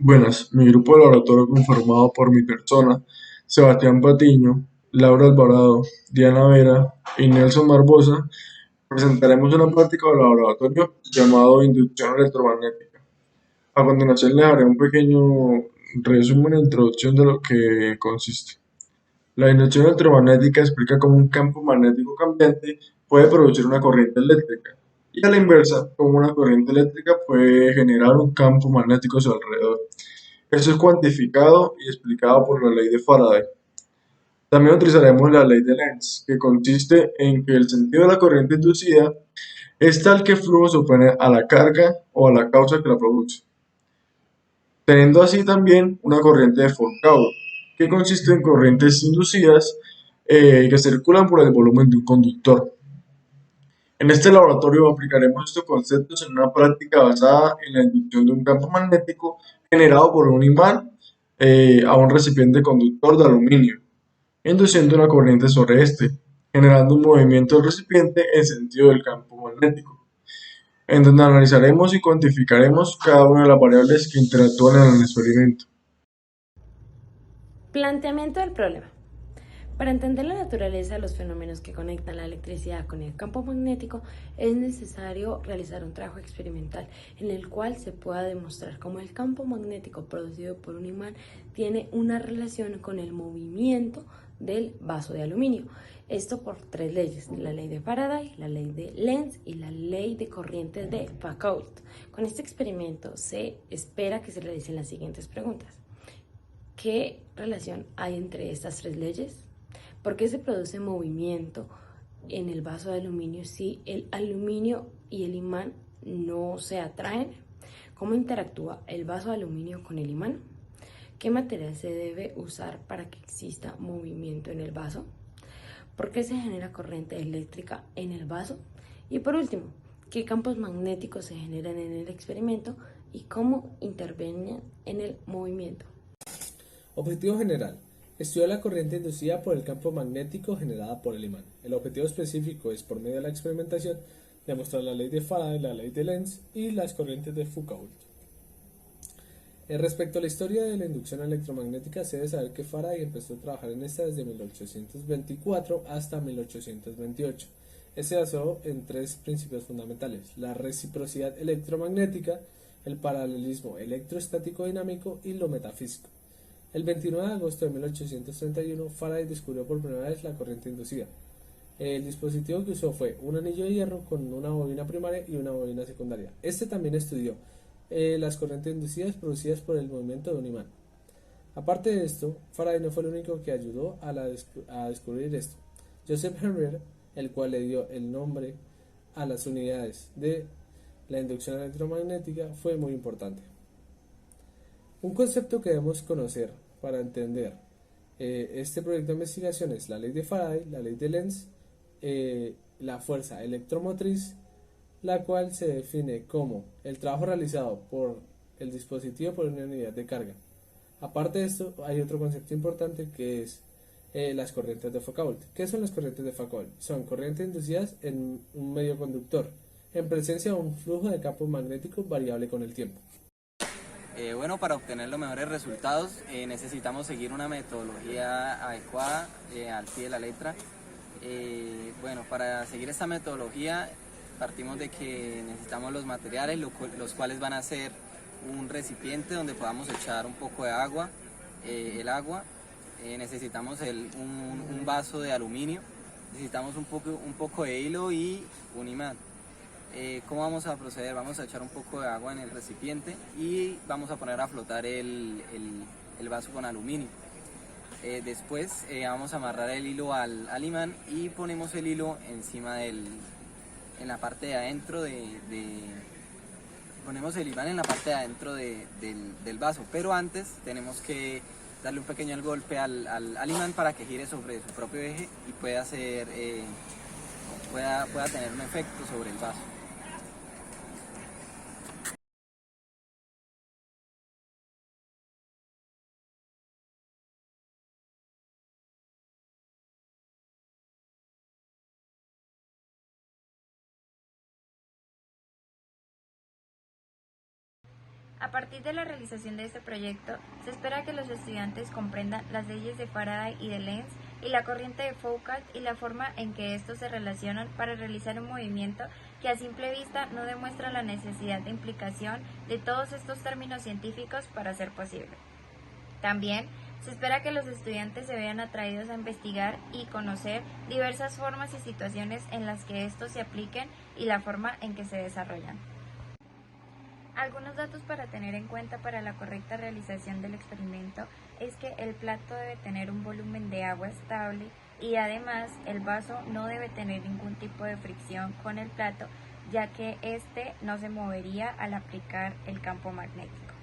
Buenas, mi grupo de laboratorio conformado por mi persona, Sebastián Patiño, Laura Alvarado, Diana Vera y Nelson Barbosa, presentaremos una práctica de laboratorio llamado inducción electromagnética. A continuación les haré un pequeño resumen e introducción de lo que consiste. La inducción electromagnética explica cómo un campo magnético cambiante puede producir una corriente eléctrica y a la inversa, cómo una corriente eléctrica puede generar un campo magnético a su alrededor. Eso es cuantificado y explicado por la ley de Faraday. También utilizaremos la ley de Lenz, que consiste en que el sentido de la corriente inducida es tal que el flujo se opone a la carga o a la causa que la produce, teniendo así también una corriente de Foucault, que consiste en corrientes inducidas que circulan por el volumen de un conductor. En este laboratorio aplicaremos estos conceptos en una práctica basada en la inducción de un campo magnético generado por un imán a un recipiente conductor de aluminio, induciendo una corriente sobre este, generando un movimiento del recipiente en sentido del campo magnético, en donde analizaremos y cuantificaremos cada una de las variables que interactúan en el experimento. Planteamiento del problema. Para entender la naturaleza de los fenómenos que conectan la electricidad con el campo magnético, es necesario realizar un trabajo experimental en el cual se pueda demostrar cómo el campo magnético producido por un imán tiene una relación con el movimiento del vaso de aluminio. Esto por tres leyes: la ley de Faraday, la ley de Lenz y la ley de corrientes de Foucault. Con este experimento se espera que se realicen las siguientes preguntas. ¿Qué relación hay entre estas tres leyes? ¿Por qué se produce movimiento en el vaso de aluminio si el aluminio y el imán no se atraen? ¿Cómo interactúa el vaso de aluminio con el imán? ¿Qué material se debe usar para que exista movimiento en el vaso? ¿Por qué se genera corriente eléctrica en el vaso? Y por último, ¿qué campos magnéticos se generan en el experimento y cómo intervienen en el movimiento? Objetivo general. Estudiar la corriente inducida por el campo magnético generada por el imán. El objetivo específico es, por medio de la experimentación, demostrar la ley de Faraday, la ley de Lenz y las corrientes de Foucault. Respecto a la historia de la inducción electromagnética, se debe saber que Faraday empezó a trabajar en esta desde 1824 hasta 1828. Se basó en tres principios fundamentales: la reciprocidad electromagnética, el paralelismo electrostático dinámico y lo metafísico. El 29 de agosto de 1831, Faraday descubrió por primera vez la corriente inducida. El dispositivo que usó fue un anillo de hierro con una bobina primaria y una bobina secundaria. Este también estudió las corrientes inducidas producidas por el movimiento de un imán. Aparte de esto, Faraday no fue el único que ayudó a descubrir esto. Joseph Henry, el cual le dio el nombre a las unidades de la inducción electromagnética, fue muy importante. Un concepto que debemos conocer para entender este proyecto de investigación es la ley de Faraday, la ley de Lenz, la fuerza electromotriz, la cual se define como el trabajo realizado por el dispositivo por una unidad de carga. Aparte de esto, hay otro concepto importante que es las corrientes de Foucault. ¿Qué son las corrientes de Foucault? Son corrientes inducidas en un medio conductor, en presencia de un flujo de campo magnético variable con el tiempo. Bueno, para obtener los mejores resultados necesitamos seguir una metodología adecuada al pie de la letra. Bueno, para seguir esta metodología partimos de que necesitamos los materiales, los cuales van a ser un recipiente donde podamos echar un poco de agua, el agua. Necesitamos un vaso de aluminio, necesitamos un poco de hilo y un imán. ¿Cómo vamos a proceder? Vamos a echar un poco de agua en el recipiente y vamos a poner a flotar el vaso con aluminio. Después vamos a amarrar el hilo al imán y ponemos el hilo encima en la parte de adentro ponemos el imán en la parte de adentro del vaso, pero antes tenemos que darle un pequeño golpe al imán para que gire sobre su propio eje y pueda tener un efecto sobre el vaso. A partir de la realización de este proyecto, se espera que los estudiantes comprendan las leyes de Faraday y de Lenz y la corriente de Foucault y la forma en que estos se relacionan para realizar un movimiento que a simple vista no demuestra la necesidad de implicación de todos estos términos científicos para ser posible. También se espera que los estudiantes se vean atraídos a investigar y conocer diversas formas y situaciones en las que estos se apliquen y la forma en que se desarrollan. Algunos datos para tener en cuenta para la correcta realización del experimento es que el plato debe tener un volumen de agua estable y además el vaso no debe tener ningún tipo de fricción con el plato, ya que éste no se movería al aplicar el campo magnético.